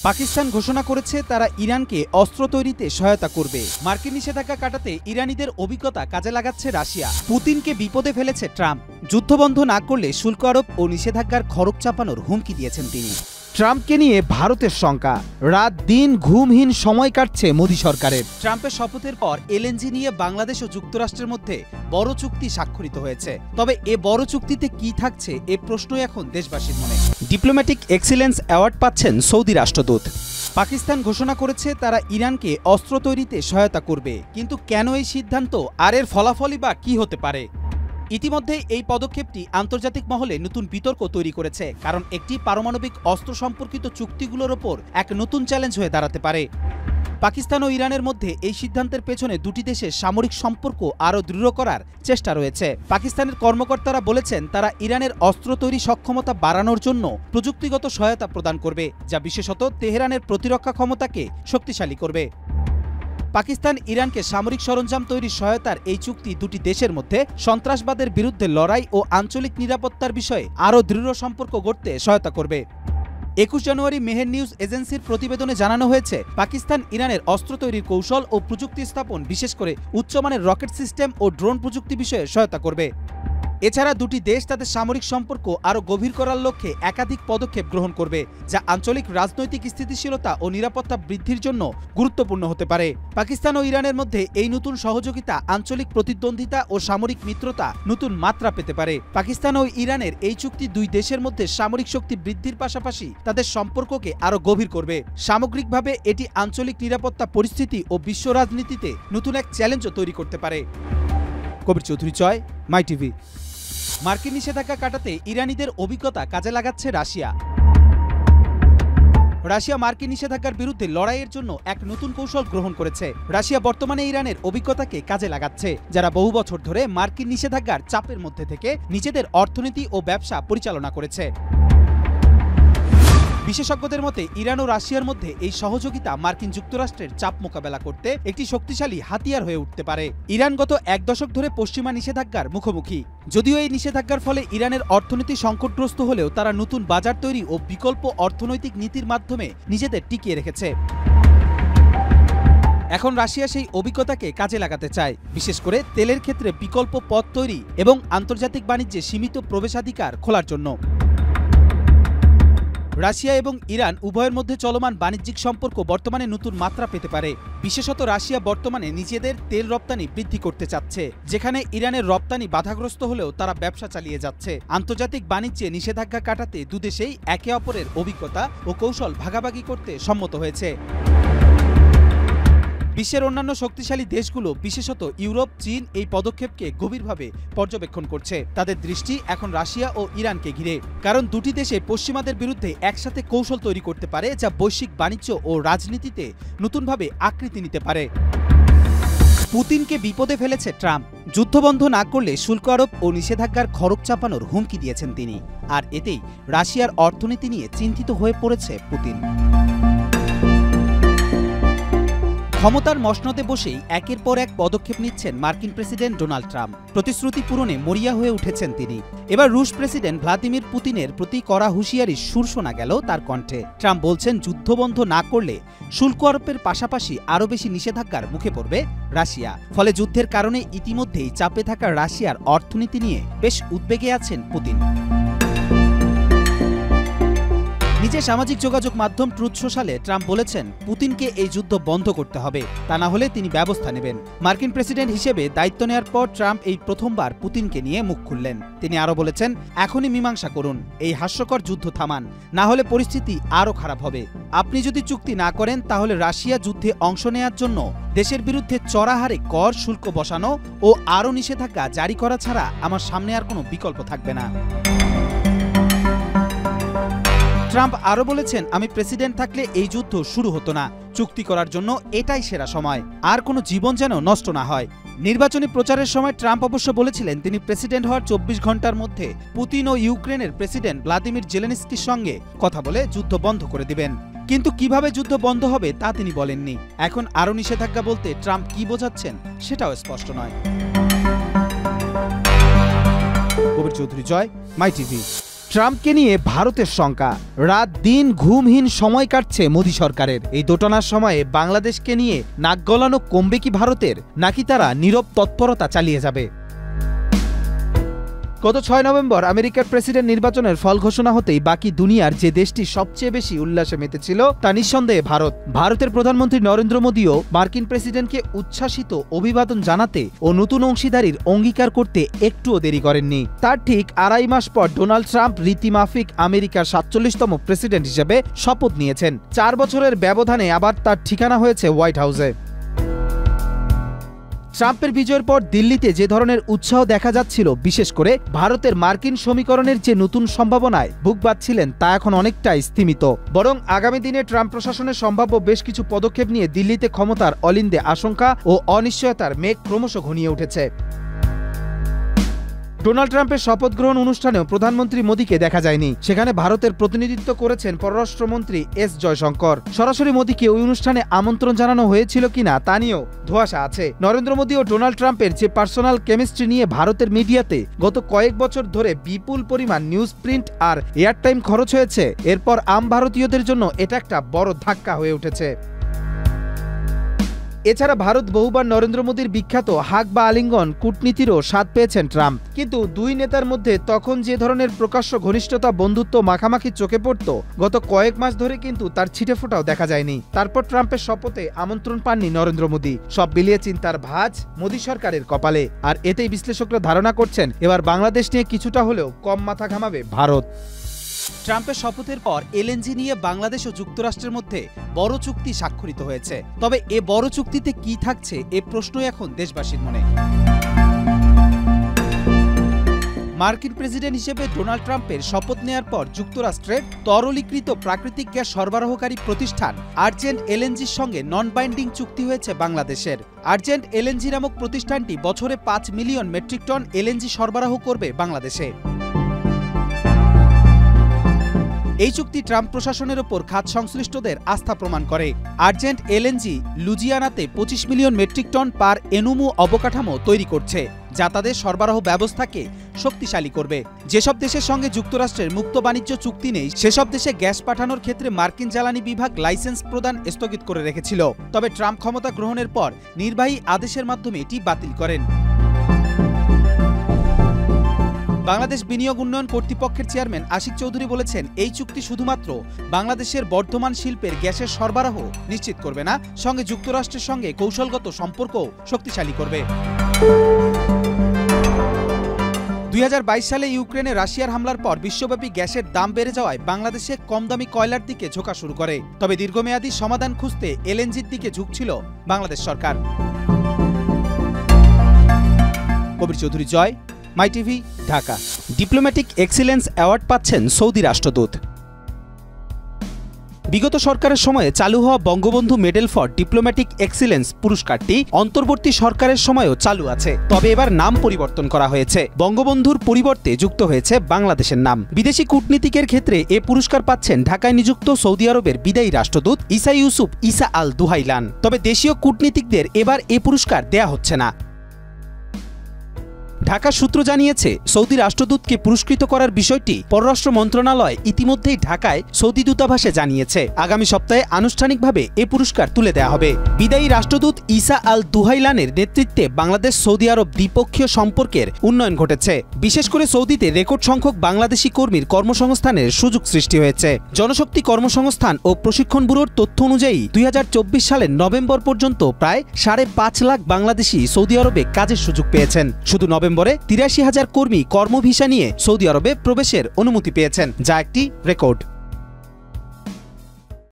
পাকিস্তান ঘোষণা করেছে তারা ইরানকে অস্ত্র তৈরিতে সহায়তা করবে। মার্কিন নিষেধাজ্ঞা কাটাতে ইরানিদের অভিজ্ঞতা কাজে লাগাচ্ছে রাশিয়া। পুতিনকে বিপদে ফেলেছে ট্রাম্প। যুদ্ধবন্ধ না করলে শুল্ক আরোপ ও নিষেধাজ্ঞার খড়গ চাপানোর হুমকি দিয়েছেন তিনি। ট্রাম্পকে নিয়ে ভারতের শঙ্কা, রাত দিন ঘুমহীন সময় কাটছে মোদী সরকারের। ট্রাম্পের শপথের পর এলএনজি নিয়ে বাংলাদেশ ও যুক্তরাষ্ট্রের মধ্যে বড় চুক্তি স্বাক্ষরিত হয়েছে। তবে এ বড় চুক্তিতে কি থাকছে এ প্রশ্নই এখন দেশবাসীর মনে। ডিপ্লোম্যাটিক এক্সিলেন্স অ্যাওয়ার্ড পাচ্ছেন সৌদি রাষ্ট্রদূত। পাকিস্তান ঘোষণা করেছে তারা ইরানকে অস্ত্র তৈরিতে সহায়তা করবে, কিন্তু কেন এই সিদ্ধান্ত আর এর ফলাফলই বা কি হতে পারে? ইতিমধ্যে এই পদক্ষেপটি আন্তর্জাতিক মহলে নতুন বিতর্ক তৈরি করেছে, কারণ একটি পারমাণবিক অস্ত্র সম্পর্কিত চুক্তিগুলোর ওপর এক নতুন চ্যালেঞ্জ হয়ে দাঁড়াতে পারে। পাকিস্তান ও ইরানের মধ্যে এই সিদ্ধান্তের পেছনে দুটি দেশের সামরিক সম্পর্ক আরও দৃঢ় করার চেষ্টা রয়েছে। পাকিস্তানের কর্মকর্তারা বলেছেন তারা ইরানের অস্ত্র তৈরি সক্ষমতা বাড়ানোর জন্য প্রযুক্তিগত সহায়তা প্রদান করবে, যা বিশেষত তেহরানের প্রতিরক্ষা ক্ষমতাকে শক্তিশালী করবে। পাকিস্তান ইরানকে সামরিক সরঞ্জাম তৈরির সহায়তার এই চুক্তি দুটি দেশের মধ্যে সন্ত্রাসবাদের বিরুদ্ধে লড়াই ও আঞ্চলিক নিরাপত্তার বিষয়ে আরও দৃঢ় সম্পর্ক গড়তে সহায়তা করবে। 21 জানুয়ারি মেহের নিউজ এজেন্সির প্রতিবেদনে জানানো হয়েছে, পাকিস্তান ইরানের অস্ত্র তৈরির কৌশল ও প্রযুক্তি স্থাপন, বিশেষ করে উচ্চমানের রকেট সিস্টেম ও ড্রোন প্রযুক্তি বিষয়ে সহায়তা করবে। এছাড়া দুটি দেশ তাদের সামরিক সম্পর্ক আরও গভীর করার লক্ষ্যে একাধিক পদক্ষেপ গ্রহণ করবে, যা আঞ্চলিক রাজনৈতিক স্থিতিশীলতা ও নিরাপত্তা বৃদ্ধির জন্য গুরুত্বপূর্ণ হতে পারে। পাকিস্তান ও ইরানের মধ্যে এই নতুন সহযোগিতা আঞ্চলিক প্রতিদ্বন্দ্বিতা ও সামরিক মিত্রতা নতুন মাত্রা পেতে পারে। পাকিস্তান ও ইরানের এই চুক্তি দুই দেশের মধ্যে সামরিক শক্তি বৃদ্ধির পাশাপাশি তাদের সম্পর্ককে আরও গভীর করবে। সামগ্রিকভাবে এটি আঞ্চলিক নিরাপত্তা পরিস্থিতি ও বিশ্ব রাজনীতিতে নতুন এক চ্যালেঞ্জও তৈরি করতে পারে। কবির চৌধুরী চয়, মাই টিভি। মার্কিন নিষেধাজ্ঞা কাটাতে ইরানিদের অভিজ্ঞতা কাজে লাগাচ্ছে রাশিয়া। রাশিয়া মার্কিন নিষেধাজ্ঞার বিরুদ্ধে লড়াইয়ের জন্য এক নতুন কৌশল গ্রহণ করেছে। রাশিয়া বর্তমানে ইরানের অভিজ্ঞতাকে কাজে লাগাচ্ছে, যারা বহু বছর ধরে মার্কিন নিষেধাজ্ঞার চাপের মধ্যে থেকে নিজেদের অর্থনীতি ও ব্যবসা পরিচালনা করেছে। বিশেষজ্ঞদের মতে ইরান ও রাশিয়ার মধ্যে এই সহযোগিতা মার্কিন যুক্তরাষ্ট্রের চাপ মোকাবেলা করতে একটি শক্তিশালী হাতিয়ার হয়ে উঠতে পারে। ইরান গত এক দশক ধরে পশ্চিমা নিষেধাজ্ঞার মুখোমুখি। যদিও এই নিষেধাজ্ঞার ফলে ইরানের অর্থনীতি সংকটগ্রস্ত হলেও তারা নতুন বাজার তৈরি ও বিকল্প অর্থনৈতিক নীতির মাধ্যমে নিজেদের টিকিয়ে রেখেছে। এখন রাশিয়া সেই অভিজ্ঞতাকে কাজে লাগাতে চায়, বিশেষ করে তেলের ক্ষেত্রে বিকল্প পথ তৈরি এবং আন্তর্জাতিক বাণিজ্যে সীমিত প্রবেশাধিকার খোলার জন্য। রাশিয়া এবং ইরান উভয়ের মধ্যে চলমান বাণিজ্যিক সম্পর্ক বর্তমানে নতুন মাত্রা পেতে পারে। বিশেষত রাশিয়া বর্তমানে নিজেদের তেল রপ্তানি বৃদ্ধি করতে চাচ্ছে, যেখানে ইরানের রপ্তানি বাধাগ্রস্ত হলেও তারা ব্যবসা চালিয়ে যাচ্ছে। আন্তর্জাতিক বাণিজ্যে নিষেধাজ্ঞা কাটাতে দুদেশেই একে অপরের অভিজ্ঞতা ও কৌশল ভাগাভাগি করতে সম্মত হয়েছে। বিশ্বের অন্যান্য শক্তিশালী দেশগুলো, বিশেষত ইউরোপ, চীন এই পদক্ষেপকে গভীরভাবে পর্যবেক্ষণ করছে। তাদের দৃষ্টি এখন রাশিয়া ও ইরানকে ঘিরে, কারণ দুটি দেশে পশ্চিমাদের বিরুদ্ধে একসাথে কৌশল তৈরি করতে পারে, যা বৈশ্বিক বাণিজ্য ও রাজনীতিতে নতুনভাবে আকৃতি নিতে পারে। পুতিনকে বিপদে ফেলেছে ট্রাম্প। যুদ্ধবন্ধ না করলে শুল্ক আরোপ ও নিষেধাজ্ঞার খড়গ চাপানোর হুমকি দিয়েছেন তিনি, আর এতেই রাশিয়ার অর্থনীতি নিয়ে চিন্তিত হয়ে পড়েছে পুতিন। ক্ষমতার মসনদে বসেই একের পর এক পদক্ষেপ নিচ্ছেন মার্কিন প্রেসিডেন্ট ডোনাল্ড ট্রাম্প। প্রতিশ্রুতি পূরণে মরিয়া হয়ে উঠেছেন তিনি। এবার রুশ প্রেসিডেন্ট ভ্লাদিমির পুতিনের প্রতি কড়া হুঁশিয়ারির সুর শোনা গেল তার কণ্ঠে। ট্রাম্প বলছেন যুদ্ধবন্ধ না করলে শুল্ক আরোপের পাশাপাশি আরও বেশি নিষেধাজ্ঞার মুখে পড়বে রাশিয়া। ফলে যুদ্ধের কারণে ইতিমধ্যেই চাপে থাকা রাশিয়ার অর্থনীতি নিয়ে বেশ উদ্বেগে আছেন পুতিন। নিজের সামাজিক যোগাযোগ মাধ্যম ট্রুথ সোশ্যালে ট্রাম্প বলেছেন পুতিনকে এই যুদ্ধ বন্ধ করতে হবে, তা না হলে তিনি ব্যবস্থা নেবেন। মার্কিন প্রেসিডেন্ট হিসেবে দায়িত্ব নেওয়ার পর ট্রাম্প এই প্রথমবার পুতিনকে নিয়ে মুখ খুললেন। তিনি আরও বলেছেন, এখনই মীমাংসা করুন, এই হাস্যকর যুদ্ধ থামান, না হলে পরিস্থিতি আরও খারাপ হবে। আপনি যদি চুক্তি না করেন তাহলে রাশিয়া যুদ্ধে অংশ নেওয়ার জন্য দেশের বিরুদ্ধে চড়া হারে কর শুল্ক বসানো ও আরও নিষেধাজ্ঞা জারি করা ছাড়া আমার সামনে আর কোনো বিকল্প থাকবে না। ট্রাম্প আরও বলেছেন, আমি প্রেসিডেন্ট থাকলে এই যুদ্ধ শুরু হতো না। চুক্তি করার জন্য এটাই সেরা সময়, আর কোনো জীবন যেন নষ্ট না হয়। নির্বাচনী প্রচারের সময় ট্রাম্প অবশ্য বলেছিলেন তিনি প্রেসিডেন্ট হওয়ার 24 ঘন্টার মধ্যে পুতিন ও ইউক্রেনের প্রেসিডেন্ট ভ্লাদিমির জেলেনস্কির সঙ্গে কথা বলে যুদ্ধ বন্ধ করে দিবেন। কিন্তু কিভাবে যুদ্ধ বন্ধ হবে তা তিনি বলেননি। এখন আরও নিষেধাজ্ঞা বলতে ট্রাম্প কি বোঝাচ্ছেন সেটাও স্পষ্ট নয়। কবির চৌধুরী জয়, মাই টিভি। ট্রাম্পকে নিয়ে ভারতের শঙ্কা, রাত দিন ঘুমহীন সময় কাটছে মোদী সরকারের। এই দোটানার সময়ে বাংলাদেশকে নিয়ে নাক গলানো কমবে কি ভারতের, নাকি তারা নীরব তৎপরতা চালিয়ে যাবে? গত 6 নভেম্বর আমেরিকার প্রেসিডেন্ট নির্বাচনের ফল ঘোষণা হতেই বাকি দুনিয়ার যে দেশটি সবচেয়ে বেশি উল্লাসে মেতেছিল তা নিঃসন্দেহে ভারত। ভারতের প্রধানমন্ত্রী নরেন্দ্র মোদীও মার্কিন প্রেসিডেন্টকে উচ্ছ্বাসিত অভিবাদন জানাতে ও নতুন অংশীদারির অঙ্গীকার করতে একটুও দেরি করেননি। তার ঠিক 2.5 মাস পর ডোনাল্ড ট্রাম্প রীতিমাফিক আমেরিকার 47তম প্রেসিডেন্ট হিসেবে শপথ নিয়েছেন। 4 বছরের ব্যবধানে আবার তার ঠিকানা হয়েছে হোয়াইট হাউসে। ট্রাম্পের বিজয়ের পর দিল্লিতে যে ধরনের উৎসাহ দেখা যাচ্ছিল, বিশেষ করে ভারতের মার্কিন সমীকরণের যে নতুন সম্ভাবনায় বুক বাঁধছিলেন, তা এখন অনেকটাই স্তিমিত। বরং আগামী দিনে ট্রাম্প প্রশাসনের সম্ভাব্য বেশ কিছু পদক্ষেপ নিয়ে দিল্লিতে ক্ষমতার অলিন্দে আশঙ্কা ও অনিশ্চয়তার মেঘ ক্রমশ ঘনিয়ে উঠেছে। ডোনাল্ড ট্রাম্পের শপথ গ্রহণ অনুষ্ঠানেও প্রধানমন্ত্রী মোদীকে দেখা যায়নি। সেখানে ভারতের প্রতিনিধিত্ব করেছেন পররাষ্ট্রমন্ত্রী এস জয়শঙ্কর। সরাসরি মোদীকে ওই অনুষ্ঠানে আমন্ত্রণ জানানো হয়েছিল কিনা তা নিয়েও ধোঁয়াশা আছে। নরেন্দ্র মোদী ও ডোনাল্ড ট্রাম্পের যে পার্সোনাল কেমিস্ট্রি নিয়ে ভারতের মিডিয়াতে গত কয়েক বছর ধরে বিপুল পরিমাণ নিউজ প্রিন্ট আর এয়ারটাইম খরচ হয়েছে, এরপর আম ভারতীয়দের জন্য এটা একটা বড় ধাক্কা হয়ে উঠেছে। এছাড়া ভারত বহুবার নরেন্দ্র মোদীর বিখ্যাত হাগ বা আলিঙ্গন কূটনীতিরও স্বাদ পেয়েছেন ট্রাম্প। কিন্তু দুই নেতার মধ্যে তখন যে ধরনের প্রকাশ্য ঘনিষ্ঠতা, বন্ধুত্ব মাখামাখি চোখে পড়ত, গত কয়েক মাস ধরে কিন্তু তার ছিটেফোঁটাও দেখা যায়নি। তারপর ট্রাম্পের শপথে আমন্ত্রণ পাননি নরেন্দ্র মোদী। সব মিলিয়ে চিন্তার ভাঁজ মোদী সরকারের কপালে। আর এতেই বিশ্লেষকরা ধারণা করছেন এবার বাংলাদেশ নিয়ে কিছুটা হলেও কম মাথা ঘামাবে ভারত। ট্রাম্পের শপথের পর এলএনজি নিয়ে বাংলাদেশ ও যুক্তরাষ্ট্রের মধ্যে বড় চুক্তি স্বাক্ষরিত হয়েছে। তবে এ বড় চুক্তিতে কি থাকছে, এ প্রশ্নই এখন দেশবাসীর মনে। মার্কিন প্রেসিডেন্ট হিসেবে ডোনাল্ড ট্রাম্পের শপথ নেয়ার পর যুক্তরাষ্ট্রের তরলীকৃত প্রাকৃতিক গ্যাস সরবরাহকারী প্রতিষ্ঠান আর্জেন্ট এলএনজির সঙ্গে নন বাইন্ডিং চুক্তি হয়েছে বাংলাদেশের। আর্জেন্ট এলএনজি নামক প্রতিষ্ঠানটি বছরে 5 মিলিয়ন মেট্রিক টন এলএনজি সরবরাহ করবে বাংলাদেশে। এই চুক্তি ট্রাম্প প্রশাসনের ওপর খাত সংশ্লিষ্টদের আস্থা প্রমাণ করে। আর্জেন্ট এলএনজি লুজিয়ানাতে 25 million metric ton per annum অবকাঠামো তৈরি করছে, যা তাদের সরবরাহ ব্যবস্থাকে শক্তিশালী করবে। যেসব দেশের সঙ্গে যুক্তরাষ্ট্রের মুক্ত বাণিজ্য চুক্তি নেই, সেসব দেশে গ্যাস পাঠানোর ক্ষেত্রে মার্কিন জ্বালানি বিভাগ লাইসেন্স প্রদান স্থগিত করে রেখেছিল। তবে ট্রাম্প ক্ষমতা গ্রহণের পর নির্বাহী আদেশের মাধ্যমে এটি বাতিল করেন। বাংলাদেশ বিনিয়োগ উন্নয়ন কর্তৃপক্ষের চেয়ারম্যান আশিক চৌধুরী বলেছেন, এই চুক্তি শুধুমাত্র বাংলাদেশের বর্ধমান শিল্পের গ্যাসের সরবরাহ নিশ্চিত করবে না, সঙ্গে যুক্তরাষ্ট্রের সঙ্গে কৌশলগত সম্পর্কও শক্তিশালী করবে। 2022 সালে ইউক্রেনে রাশিয়ার হামলার পর বিশ্বব্যাপী গ্যাসের দাম বেড়ে যাওয়ায় বাংলাদেশে কম দামি কয়লার দিকে ঝোঁকা শুরু করে। তবে দীর্ঘমেয়াদী সমাধান খুঁজতে এলএনজির দিকে ঝুঁকছিল বাংলাদেশ সরকার। Kabir Chowdhury Joy, My TV, Dhaka. Diplomatic excellence award পাচ্ছেন সৌদি রাষ্ট্রদূত। বিগত সরকারের সময়ে চালু হওয়া Bangabandhu medal for diplomatic excellence পুরস্কারটি অন্তর্বর্তী সরকারের সময়ও চালু আছে। তবে এবার নাম পরিবর্তন করা হয়েছে। বঙ্গবন্ধুর পরিবর্তে যুক্ত হয়েছে বাংলাদেশের নাম। বিদেশি কূটনীতিকের ক্ষেত্রে এ পুরস্কার পাচ্ছেন ঢাকায় নিযুক্ত সৌদি আরবের বিদায়ী রাষ্ট্রদূত ইসা ইউসুফ ইসা আল দুহাইলান। তবে দেশীয় কূটনীতিকদের এবার এ পুরস্কার দেয়া হচ্ছে না। ঢাকা সূত্র জানিয়েছে, সৌদি রাষ্ট্রদূতকে পুরস্কৃত করার বিষয়টি পররাষ্ট্র মন্ত্রণালয় ইতিমধ্যেই ঢাকায় সৌদি দূতাবাসে জানিয়েছে। আগামী সপ্তাহে আনুষ্ঠানিকভাবে এ পুরস্কার তুলে দেওয়া হবে। বিদায়ী রাষ্ট্রদূত ইসা আল দুহাইলানের নেতৃত্বে বাংলাদেশ সৌদি আরব দ্বিপক্ষীয় সম্পর্কের উন্নয়ন ঘটেছে। বিশেষ করে সৌদিতে রেকর্ড সংখ্যক বাংলাদেশি কর্মীর কর্মসংস্থানের সুযোগ সৃষ্টি হয়েছে। জনশক্তি কর্মসংস্থান ও প্রশিক্ষণ ব্যুরোর তথ্য অনুযায়ী 2024 সালের নভেম্বর পর্যন্ত প্রায় 5.5 লাখ বাংলাদেশি সৌদি আরবে কাজের সুযোগ পেয়েছেন। শুধু নভেম্বরে 83,000 কর্মী কর্মভিসা নিয়ে সৌদি আরবে প্রবেশের অনুমতি পেয়েছেন, যা একটি রেকর্ড।